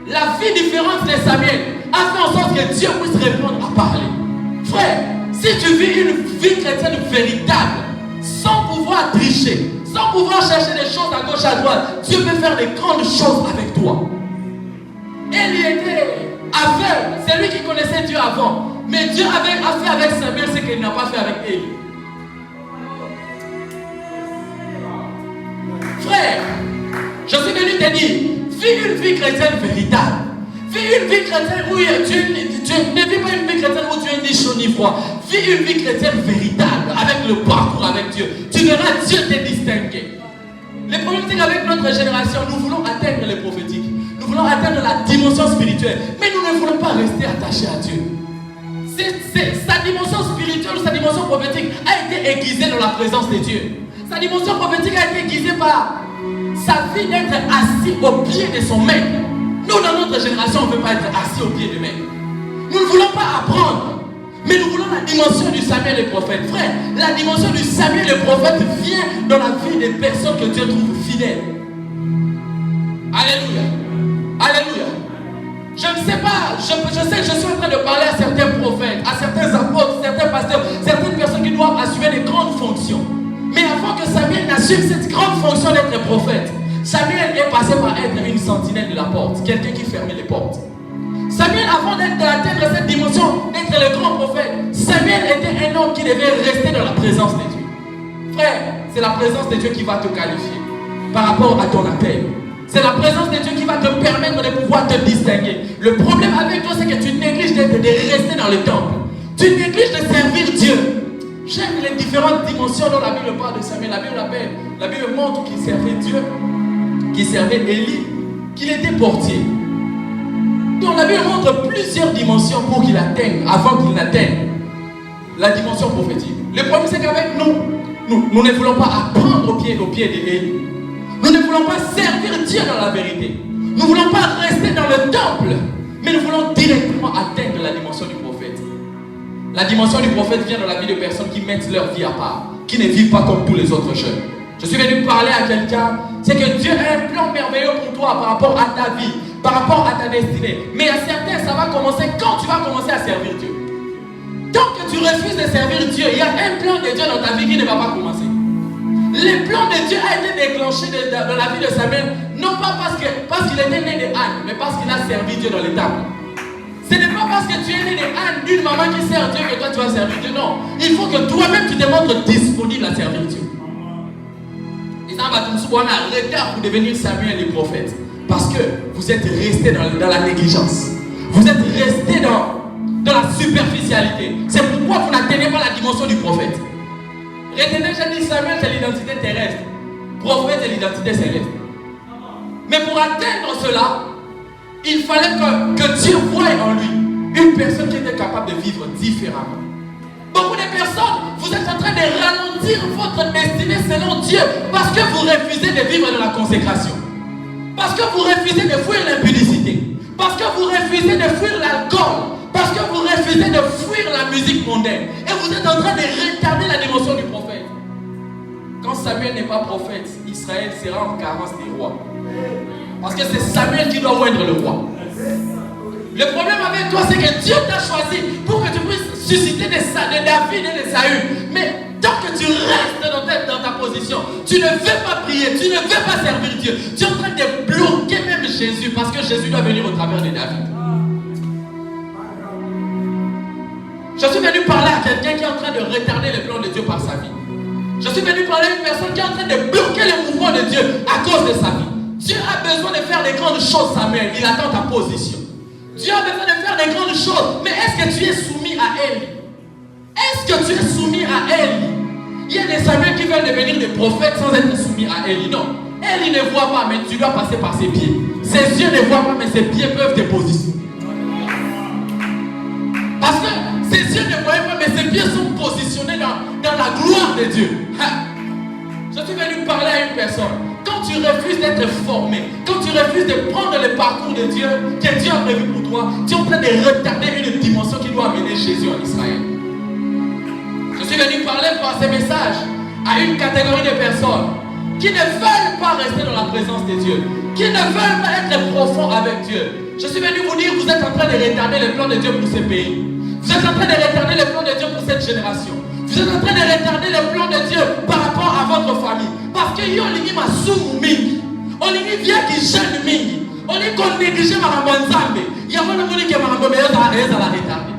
la vie différente de Samuel a fait en sorte que Dieu puisse répondre à parler. Frère, si tu vis une vie chrétienne véritable, sans pouvoir tricher, sans pouvoir chercher des choses à gauche à droite, Dieu peut faire des grandes choses avec toi. Élie était aveugle, c'est lui qui connaissait Dieu avant. Mais Dieu a fait avec Samuel ce qu'il n'a pas fait avec Élie. Frère, je suis venu te dire, vis une vie chrétienne véritable. Vis une vie chrétienne où ne vis pas une vie chrétienne où tu es ni chaud ni froid. Vis une vie chrétienne véritable, avec le parcours avec Dieu. Tu verras Dieu te distinguer. Le problème c'est qu'avec notre génération, nous voulons atteindre le prophétique. Nous voulons atteindre la dimension spirituelle. Mais nous ne voulons pas rester attachés à Dieu. Sa dimension spirituelle, sa dimension prophétique a été aiguisée dans la présence de Dieu. Sa dimension prophétique a été aiguisée par sa vie d'être assis au pied de son maître. Nous, dans notre génération, on ne veut pas être assis au pied de maître. Nous ne voulons pas apprendre, mais nous voulons la dimension du Samuel le prophète. Frère, la dimension du Samuel le prophète vient dans la vie des personnes que Dieu trouve fidèles. Alléluia. Alléluia. Je ne sais pas, je sais que je suis en train de parler à certains prophètes, à certains apôtres, certains pasteurs, certaines personnes qui doivent assumer des grandes fonctions. Mais avant que Samuel n'assume cette grande fonction d'être prophète, Samuel est passé par être une sentinelle de la porte, quelqu'un qui fermait les portes. Samuel, avant d'atteindre cette dimension, d'être le grand prophète, Samuel était un homme qui devait rester dans la présence de Dieu. Frère, c'est la présence de Dieu qui va te qualifier par rapport à ton appel. C'est la présence de Dieu qui va te permettre de pouvoir te distinguer. Le problème avec toi, c'est que tu négliges de rester dans le temple. Tu négliges de servir Dieu. J'aime les différentes dimensions dont la Bible parle de Samuel. La Bible montre qu'il servait Dieu, qu'il servait Élie, qu'il était portier. Donc la Bible montre plusieurs dimensions pour qu'il atteigne, avant qu'il n'atteigne la dimension prophétique. Le problème c'est qu'avec nous ne voulons pas apprendre au pied d'Élie. Nous ne voulons pas servir Dieu dans la vérité. Nous ne voulons pas rester dans le temple, mais nous voulons directement atteindre la dimension du prophète. La dimension du prophète vient dans la vie de personnes qui mettent leur vie à part, qui ne vivent pas comme tous les autres jeunes. Je suis venu parler à quelqu'un, c'est que Dieu a un plan merveilleux pour toi par rapport à ta vie, par rapport à ta destinée. Mais à certains, ça va commencer quand tu vas commencer à servir Dieu. Tant que tu refuses de servir Dieu, il y a un plan de Dieu dans ta vie qui ne va pas commencer. Le plan de Dieu a été déclenché dans la vie de Samuel, non pas parce qu'il était né de Anne, mais parce qu'il a servi Dieu dans les tables. Ce n'est pas parce que tu es né de Anne, d'une maman qui sert Dieu, que toi tu vas servir Dieu. Non, il faut que toi-même tu te montres disponible à servir Dieu. Et retard pour devenir Samuel le prophète. Parce que vous êtes resté dans la négligence. Vous êtes resté dans la superficialité. C'est pourquoi vous n'atteignez pas la dimension du prophète. Retenez, j'ai dit Samuel, c'est l'identité terrestre. Prophète, c'est l'identité céleste. Mais pour atteindre cela, il fallait que Dieu voie en lui une personne qui était capable de vivre différemment. Beaucoup de personnes, vous êtes en train de ralentir votre destinée selon Dieu parce que vous refusez de vivre dans la consécration. Parce que vous refusez de fuir l'impudicité. Parce que vous refusez de fuir l'alcool. Parce que vous refusez de fuir la musique mondaine. Et vous êtes en train de retarder la dimension du prophète. Quand Samuel n'est pas prophète, Israël sera en carence des rois. Parce que c'est Samuel qui doit oindre le roi. Le problème avec toi, c'est que Dieu t'a choisi pour que tu puisses susciter des David et des Saül. Mais tant que tu restes dans ta position, tu ne veux pas prier, tu ne veux pas servir Dieu. Tu es en train de bloquer même Jésus parce que Jésus doit venir au travers de David. Je suis venu parler à quelqu'un qui est en train de retarder les plans de Dieu par sa vie. Je suis venu parler à une personne qui est en train de bloquer le mouvement de Dieu à cause de sa vie. Dieu a besoin de faire des grandes choses, Samuel. Il attend ta position. Dieu a besoin de faire des grandes choses. Mais est-ce que tu es soumis à elle? Est-ce que tu es soumis à elle? Il y a des Samuel qui veulent devenir des prophètes sans être soumis à elle. Non. Elle, il ne voit pas, mais tu dois passer par ses pieds. Ses yeux ne voient pas, mais ses pieds peuvent te positionner. Parce que ses yeux ne voient pas, mais ses pieds sont positionnés dans la gloire de Dieu. Je suis venu parler à une personne. Quand tu refuses d'être formé, quand tu refuses de prendre le parcours de Dieu, que Dieu a prévu pour toi, tu es en train de retarder une dimension qui doit amener Jésus en Israël. Je suis venu parler par ces messages à une catégorie de personnes qui ne veulent pas rester dans la présence de Dieu, qui ne veulent pas être profonds avec Dieu. Je suis venu vous dire, vous êtes en train de retarder le plan de Dieu pour ce pays. Vous êtes en train de retarder le plan de Dieu pour cette génération. Vous êtes en train de retarder le plan de Dieu par rapport à votre famille. Parce que yo lingi masumu mingi. On lingi via qui jeune mingi. On lingi qu'on néglige marambo nzambe. Y'a pas de monde qui est marambo mais elle a retardé.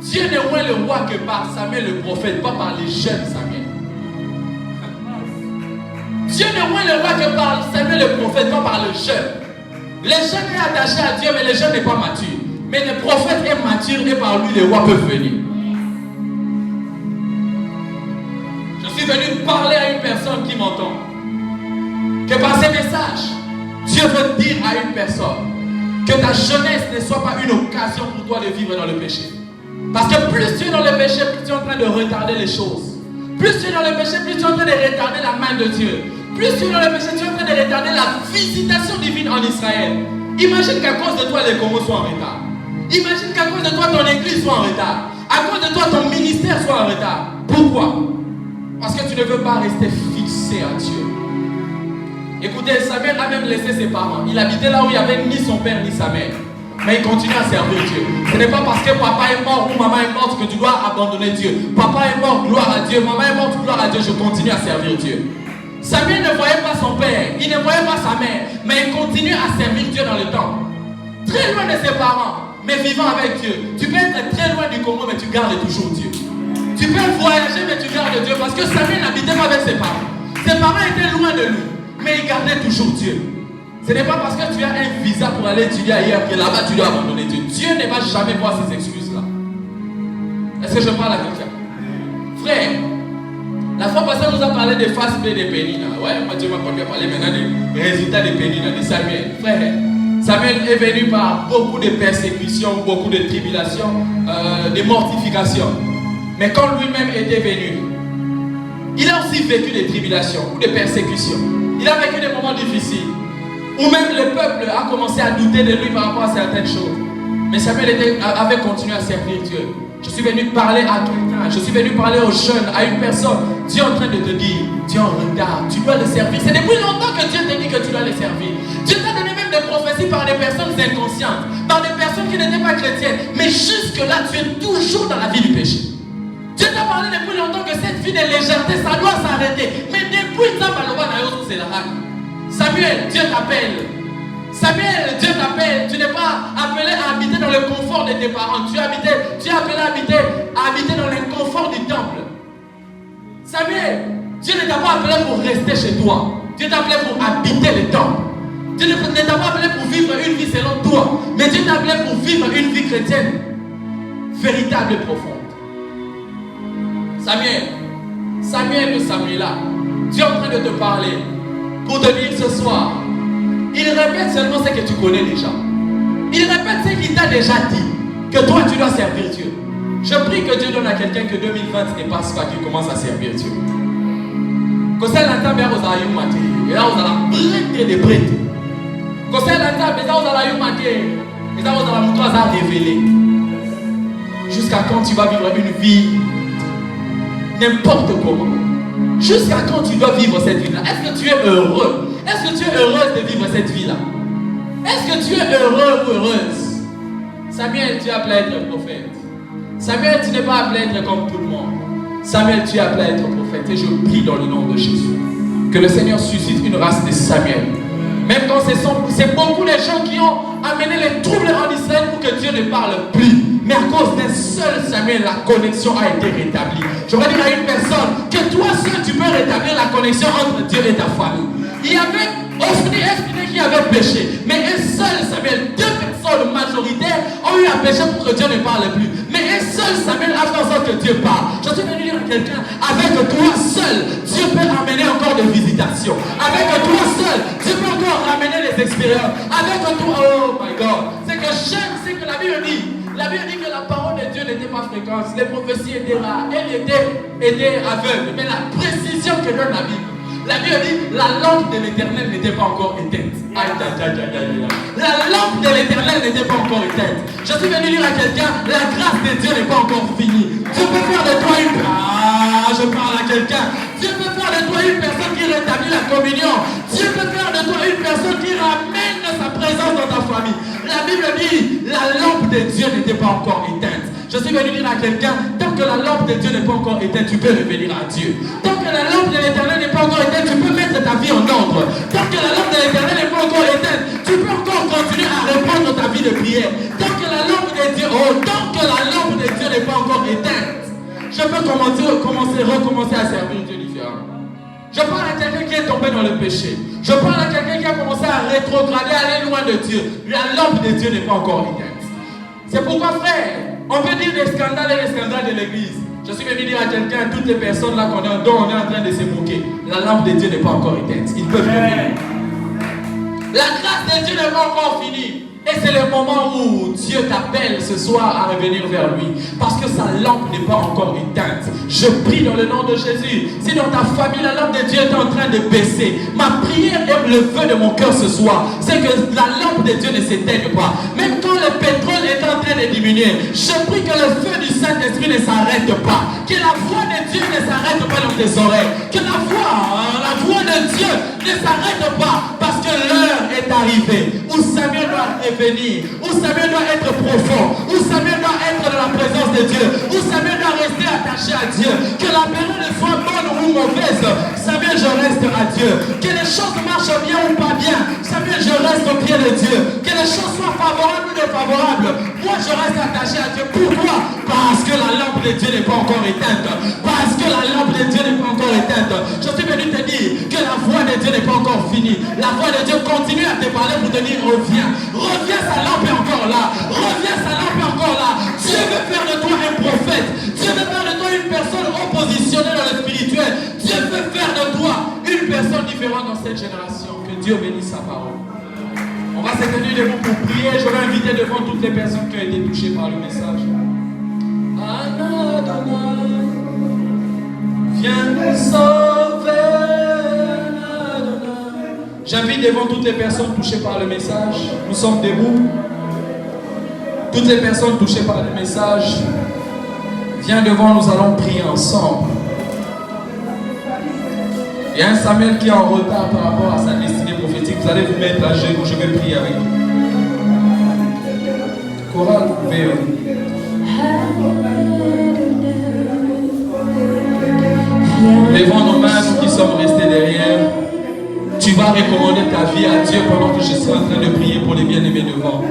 Dieu ne voit le roi que par Samuel le prophète, pas par les jeunes Samuel. Dieu ne voit le roi que par Samuel le prophète, pas par le jeune. Les jeunes est attaché à Dieu, mais le jeune n'est pas mature. Mais le prophète est mature et par lui les rois peuvent venir. Je suis venu parler à une personne qui m'entend. Que par ces messages, Dieu veut dire à une personne que ta jeunesse ne soit pas une occasion pour toi de vivre dans le péché. Parce que plus tu es dans le péché, plus tu es en train de retarder les choses. Plus tu es dans le péché, plus tu es en train de retarder la main de Dieu. Plus tu es dans le péché, tu es en train de retarder la visitation divine en Israël. Imagine qu'à cause de toi, les Congos soient en retard. Imagine qu'à cause de toi, ton église soit en retard. À cause de toi, ton ministère soit en retard. Pourquoi? Parce que tu ne veux pas rester fixé à Dieu. Écoutez, Samuel a même laissé ses parents. Il habitait là où il n'y avait ni son père ni sa mère. Mais il continue à servir Dieu. Ce n'est pas parce que papa est mort ou maman est morte que tu dois abandonner Dieu. Papa est mort, gloire à Dieu. Maman est morte, gloire à Dieu. Je continue à servir Dieu. Samuel ne voyait pas son père. Il ne voyait pas sa mère. Mais il continue à servir Dieu dans le temple. Très loin de ses parents, mais vivant avec Dieu. Tu peux être très loin du Congo, mais tu gardes toujours Dieu. Tu peux voyager, mais tu gardes Dieu. Parce que Samuel n'habitait pas avec ses parents. Ses parents étaient loin de lui, mais il gardait toujours Dieu. Ce n'est pas parce que tu as un visa pour aller étudier ailleurs que là-bas tu dois abandonner Dieu. Dieu ne va jamais voir ces excuses-là. Est-ce que je parle à quelqu'un? Frère, la fois passée, on nous a parlé des phases B des Pénina. Ouais, moi Dieu m'a conduit à parler maintenant des résultats des Pénina, de Samuel. Frère, Samuel est venu par beaucoup de persécutions, beaucoup de tribulations, de mortifications. Mais quand lui-même était venu, il a aussi vécu des tribulations ou des persécutions. Il a vécu des moments difficiles. Où même le peuple a commencé à douter de lui par rapport à certaines choses. Mais Samuel avait continué à servir Dieu. Je suis venu parler à quelqu'un, je suis venu parler aux jeunes, à une personne. Dieu est en train de te dire, Dieu en retard, tu dois le servir. C'est depuis longtemps que Dieu te dit que tu dois le servir. Dieu t'a donné même des prophéties par des personnes inconscientes, par des personnes qui n'étaient pas chrétiennes. Mais jusque-là, tu es toujours dans la vie du péché. Dieu t'a parlé depuis longtemps que cette vie de légèreté, ça doit s'arrêter. Mais depuis ça, c'est la règle. Samuel, Dieu t'appelle. Samuel, Dieu t'appelle. Tu n'es pas appelé à habiter dans le confort de tes parents. Tu es appelé à habiter dans le confort du temple. Samuel, Dieu Dieu ne t'a pas appelé pour rester chez toi. Dieu t'a appelé pour habiter les temples. Dieu ne t'a pas appelé pour vivre une vie selon toi. Mais Dieu t'a appelé pour vivre une vie chrétienne véritable et profonde. Samuel de Samuel-là, Dieu est en train de te parler pour te dire ce soir. Il répète seulement ce que tu connais déjà. Il répète ce qu'il t'a déjà dit. Que toi tu dois servir Dieu. Je prie que Dieu donne à quelqu'un que 2020 ne passe pas, qu'il commence à servir Dieu. Que ça l'entend bien aux aïeux maté. Et là vous allez prêter des prêtres. Que ça l'entend bien aux aïeux maté. Et là vous allez montrer à révéler. Jusqu'à quand tu vas vivre une vie n'importe comment. Jusqu'à quand tu dois vivre cette vie-là. Est-ce que tu es heureux? Est-ce que tu es heureuse de vivre cette vie-là? Est-ce que tu es heureux ou heureuse? Samuel, tu es appelé à être prophète. Samuel, tu n'es pas appelé à être comme tout le monde. Samuel, tu es appelé à être prophète. Et je prie dans le nom de Jésus que le Seigneur suscite une race de Samuel. Même quand c'est beaucoup les gens qui ont amené les troubles en Israël pour que Dieu ne parle plus. Mais à cause d'un seul Samuel, la connexion a été rétablie. Je vais dire à une personne que toi seul, tu peux rétablir la connexion entre Dieu et ta famille. Il y avait Ophni et Phinéas qui avaient péché. Mais un seul Samuel, deux personnes majoritaires ont eu à pécher pour que Dieu ne parle plus. Mais un seul Samuel a fait en sorte que Dieu parle. Je suis venu dire à quelqu'un, avec toi seul, Dieu peut amener encore des visitations. Avec toi seul, Dieu peut encore ramener des expériences. Avec toi, oh my God. C'est que j'aime, c'est que la Bible dit. La Bible dit que la parole de Dieu n'était pas fréquente. Les prophéties étaient rares. Elles étaient aveugles. Mais la précision que donne la Bible. La Bible dit la lampe de l'Éternel n'était pas encore éteinte. La lampe de l'Éternel n'était pas encore éteinte. Je suis venu dire à quelqu'un, la grâce de Dieu n'est pas encore finie. Dieu peut faire de toi une... je parle à quelqu'un. Dieu peut faire de toi une personne qui rétablit la communion. Dieu peut faire de toi une personne qui ramène sa présence dans ta famille. La Bible dit, la lampe de Dieu n'était pas encore éteinte. Je suis venu dire à quelqu'un, tant que la lampe de Dieu n'est pas encore éteinte, tu peux revenir à Dieu. Tant que la lampe de l'Éternel n'est pas encore éteinte, tu peux mettre ta vie en ordre. Tant que la lampe de l'Éternel n'est pas encore éteinte, tu peux encore continuer à reprendre ta vie de prière. Tant que la lampe de Dieu, tant que la lampe de Dieu n'est pas encore éteinte, je peux recommencer à servir Dieu différemment. Je parle à quelqu'un qui est tombé dans le péché. Je parle à quelqu'un qui a commencé à rétrograder, à aller loin de Dieu. La lampe de Dieu n'est pas encore éteinte. C'est pourquoi, frère, on peut dire des scandales et des scandales de l'église. Je suis venu dire à quelqu'un, toutes les personnes là dont on est en train de se moquer, la lampe de Dieu n'est pas encore éteinte. Ils peuvent revenir. La grâce de Dieu n'est pas encore finie. Et c'est le moment où Dieu t'appelle ce soir à revenir vers lui. Parce que sa lampe n'est pas encore éteinte. Je prie dans le nom de Jésus. Si dans ta famille la lampe de Dieu est en train de baisser, ma prière et le feu de mon cœur ce soir, c'est que la lampe de Dieu ne s'éteigne pas. Même quand le pétrole est en train de diminuer, je prie que le feu du Saint-Esprit ne s'arrête pas. Que la voix de Dieu ne s'arrête pas dans tes oreilles. Que la voix de Dieu ne s'arrête pas. Parce que l'heure est arrivée où Samuel doit revenir, où Samuel doit être profond, où Samuel doit être dans la présence de Dieu, où Samuel doit rester attaché à Dieu. Que la période soit bonne ou mauvaise, Samuel, je reste à Dieu. Que les choses marchent bien ou pas bien, Samuel, je reste au pied de Dieu. Que les choses soient favorables ou défavorables, moi je reste attaché à Dieu. Pourquoi? Parce que la lampe de Dieu n'est pas encore éteinte. Parce que la lampe de Dieu n'est pas encore éteinte. Je suis venu te dire que la voix de Dieu n'est pas encore finie. La voix de Dieu continue à te parler pour te dire reviens. Reviens, sa lampe est encore là. Reviens, sa lampe est encore là. Dieu veut faire de toi un prophète. Dieu veut faire de toi une personne repositionnée dans le spirituel. Dieu veut faire de toi une personne différente dans cette génération. Que Dieu bénisse sa parole. On va se tenir debout pour prier. Je vais inviter devant toutes les personnes qui ont été touchées par le message. Viens nous sauver. J'invite devant toutes les personnes touchées par le message. Nous sommes debout. Toutes les personnes touchées par le message, viens devant, nous allons prier ensemble. Il y a un Samuel qui est en retard par rapport à sa destinée prophétique. Vous allez vous mettre à genoux, je vais prier avec vous. Chorale, vous pouvez. Devant nos mains, nous qui sommes restés derrière, tu vas recommander ta vie à Dieu pendant que je serai en train de prier pour les bien-aimés devant.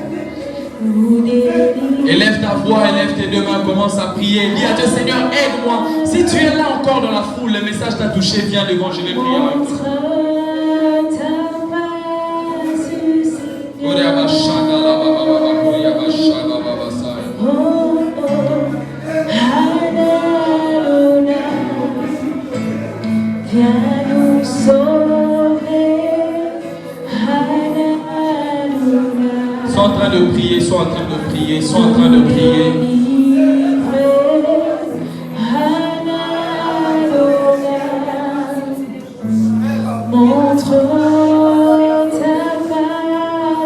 Élève ta voix, élève tes deux mains, commence à prier. Dis à Dieu, Seigneur, aide-moi. Si tu es là encore dans la foule, le message t'a touché, viens devant, je vais prier avec toi. Viens nous sauver. Sois en train de prier, sois en train de prier, sois en train de prier.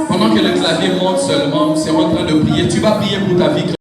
Pendant que le clavier monte seulement, c'est en train de prier. Tu vas prier pour ta vie